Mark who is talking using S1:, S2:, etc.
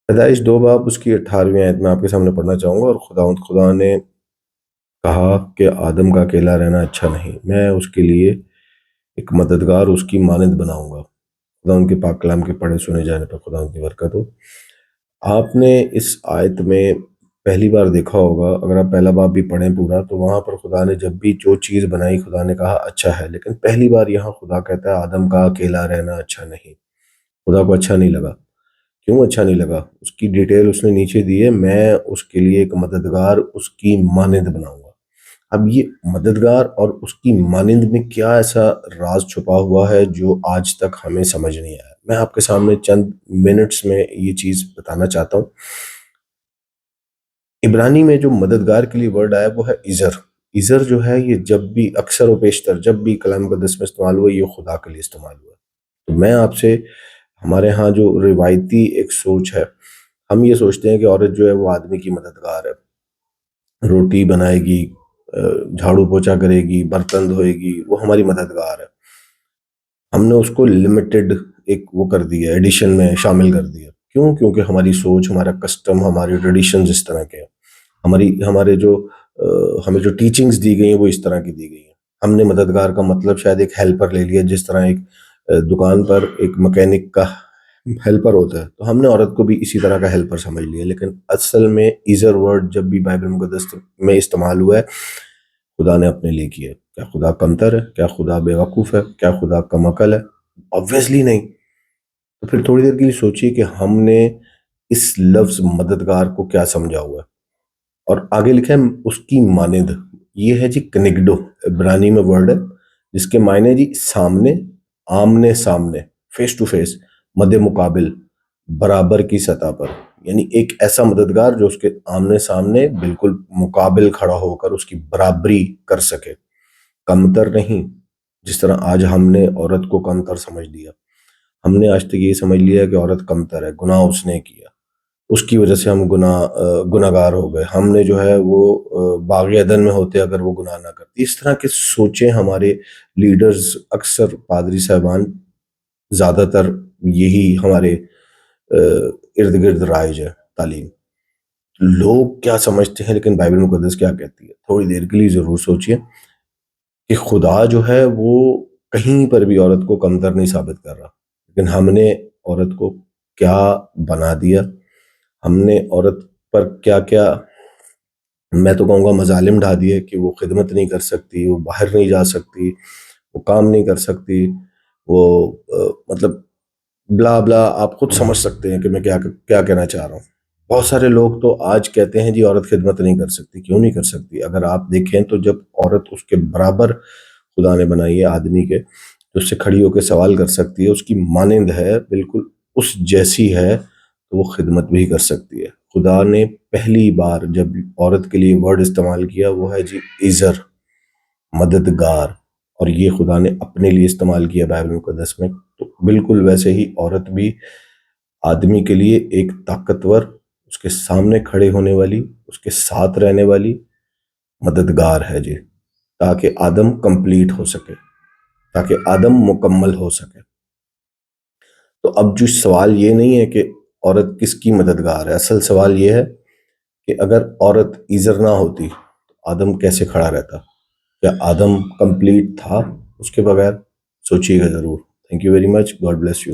S1: پیدائش 2 باب اس کی 18ویں آیت میں آپ کے سامنے پڑھنا چاہوں گا۔ اور خدا نے کہا کہ آدم کا اکیلا رہنا اچھا نہیں، میں اس کے لیے ایک مددگار اس کی مانند بناؤں گا۔ خدا ان کے پاک کلام کے پڑھے سنے جانے پر خدا ان کی برکت ہو۔ آپ نے اس آیت میں پہلی بار دیکھا ہوگا، اگر آپ پہلا باب بھی پڑھیں پورا، تو وہاں پر خدا نے جب بھی جو چیز بنائی خدا نے کہا اچھا ہے، لیکن پہلی بار یہاں خدا کہتا ہے آدم کا اکیلا رہنا اچھا نہیں۔ خدا کو اچھا نہیں لگا۔ کیوں اچھا نہیں لگا؟ اس کی ڈیٹیل اس نے نیچے دی ہے، میں اس کے لیے ایک مددگار اس کی مانند بناؤں گا۔ اب یہ مددگار اور اس کی مانند میں کیا ایسا راز چھپا ہوا ہے جو آج تک ہمیں سمجھ نہیں آیا؟ میں آپ کے سامنے چند منٹس میں یہ چیز بتانا چاہتا ہوں۔ عبرانی میں جو مددگار کے لیے ورڈ آیا وہ ہے ایزر۔ ایزر جو ہے یہ جب بھی اکثر و بیشتر جب بھی کلام مقدس میں استعمال ہوا یہ خدا کے لیے استعمال ہوا۔ تو میں آپ سے، ہمارے ہاں جو روایتی ایک سوچ ہے، ہم یہ سوچتے ہیں کہ عورت جو ہے وہ آدمی کی مددگار ہے، روٹی بنائے گی، جھاڑو پوچھا کرے گی، برتن دھوئے گی، وہ ہماری مددگار ہے۔ ہم نے اس کو لمیٹڈ ایک وہ کر دیا، ایڈیشن میں شامل کر دیا۔ کیوں؟ کیونکہ ہماری سوچ، ہمارا کسٹم، ہماری ٹریڈیشنز اس طرح کے ہیں۔ ہمارے جو ہمیں جو ٹیچنگز دی گئی ہیں وہ اس طرح کی دی گئی ہیں۔ ہم نے مددگار کا مطلب شاید ایک ہیلپر لے لیا، جس طرح ایک دکان پر ایک مکینک کا ہیلپر ہوتا ہے، تو ہم نے عورت کو بھی اسی طرح کا ہیلپر سمجھ لیا۔ لیکن اصل میں ایزر ورڈ جب بھی بائبل مقدس میں استعمال ہوا ہے خدا نے اپنے لیے کیا ہے۔ کیا خدا کمتر ہے؟ کیا خدا بے وقوف ہے؟ کیا خدا کم عقل ہے؟ obviously نہیں۔ تو پھر تھوڑی دیر کے لیے سوچیے کہ ہم نے اس لفظ مددگار کو کیا سمجھا ہوا ہے۔ اور آگے لکھا ہے اس کی مانند، یہ ہے جی کنگڈو، عبرانی میں ورڈ ہے جس کے معنی جی سامنے، آمنے سامنے، فیس ٹو فیس، مد مقابل، برابر کی سطح پر، یعنی ایک ایسا مددگار جو اس کے آمنے سامنے بالکل مقابل کھڑا ہو کر اس کی برابری کر سکے، کمتر نہیں۔ جس طرح آج ہم نے عورت کو کمتر سمجھ لیا، ہم نے آج تک یہ سمجھ لیا کہ عورت کمتر ہے، گناہ اس نے کیا، اس کی وجہ سے ہم گناہگار ہو گئے، ہم نے جو ہے وہ باغ عدن میں ہوتے اگر وہ گناہ نہ کرتی۔ اس طرح کے سوچیں ہمارے لیڈرز، اکثر پادری صاحبان، زیادہ تر یہی ہمارے ارد گرد رائج ہے تعلیم۔ لوگ کیا سمجھتے ہیں لیکن بائبل مقدس کیا کہتی ہے؟ تھوڑی دیر کے لیے ضرور سوچئے کہ خدا جو ہے وہ کہیں پر بھی عورت کو کمتر نہیں ثابت کر رہا، لیکن ہم نے عورت کو کیا بنا دیا، ہم نے عورت پر کیا کیا، میں تو کہوں گا مظالم ڈھا دیے کہ وہ خدمت نہیں کر سکتی، وہ باہر نہیں جا سکتی، وہ کام نہیں کر سکتی، وہ مطلب بلا بلا، آپ خود سمجھ سکتے ہیں کہ میں کیا کہنا چاہ رہا ہوں۔ بہت سارے لوگ تو آج کہتے ہیں جی عورت خدمت نہیں کر سکتی۔ کیوں نہیں کر سکتی؟ اگر آپ دیکھیں تو جب عورت اس کے برابر خدا نے بنائی ہے آدمی کے، تو اس سے کھڑی ہو کے سوال کر سکتی ہے، اس کی مانند ہے، بالکل اس جیسی ہے، تو وہ خدمت بھی کر سکتی ہے۔ خدا نے پہلی بار جب عورت کے لیے ورڈ استعمال کیا وہ ہے جی ایزر، مددگار، اور یہ خدا نے اپنے لیے استعمال کیا بائبل مقدس میں۔ تو بالکل ویسے ہی عورت بھی آدمی کے لیے ایک طاقتور، اس کے سامنے کھڑے ہونے والی، اس کے ساتھ رہنے والی مددگار ہے جی، تاکہ آدم کمپلیٹ ہو سکے، تاکہ آدم مکمل ہو سکے۔ تو اب جو سوال یہ نہیں ہے کہ عورت کس کی مددگار ہے، اصل سوال یہ ہے کہ اگر عورت ایزر نہ ہوتی تو آدم کیسے کھڑا رہتا؟ کیا آدم کمپلیٹ تھا اس کے بغیر؟ سوچیے گا ضرور۔ Thank you very much, God bless you.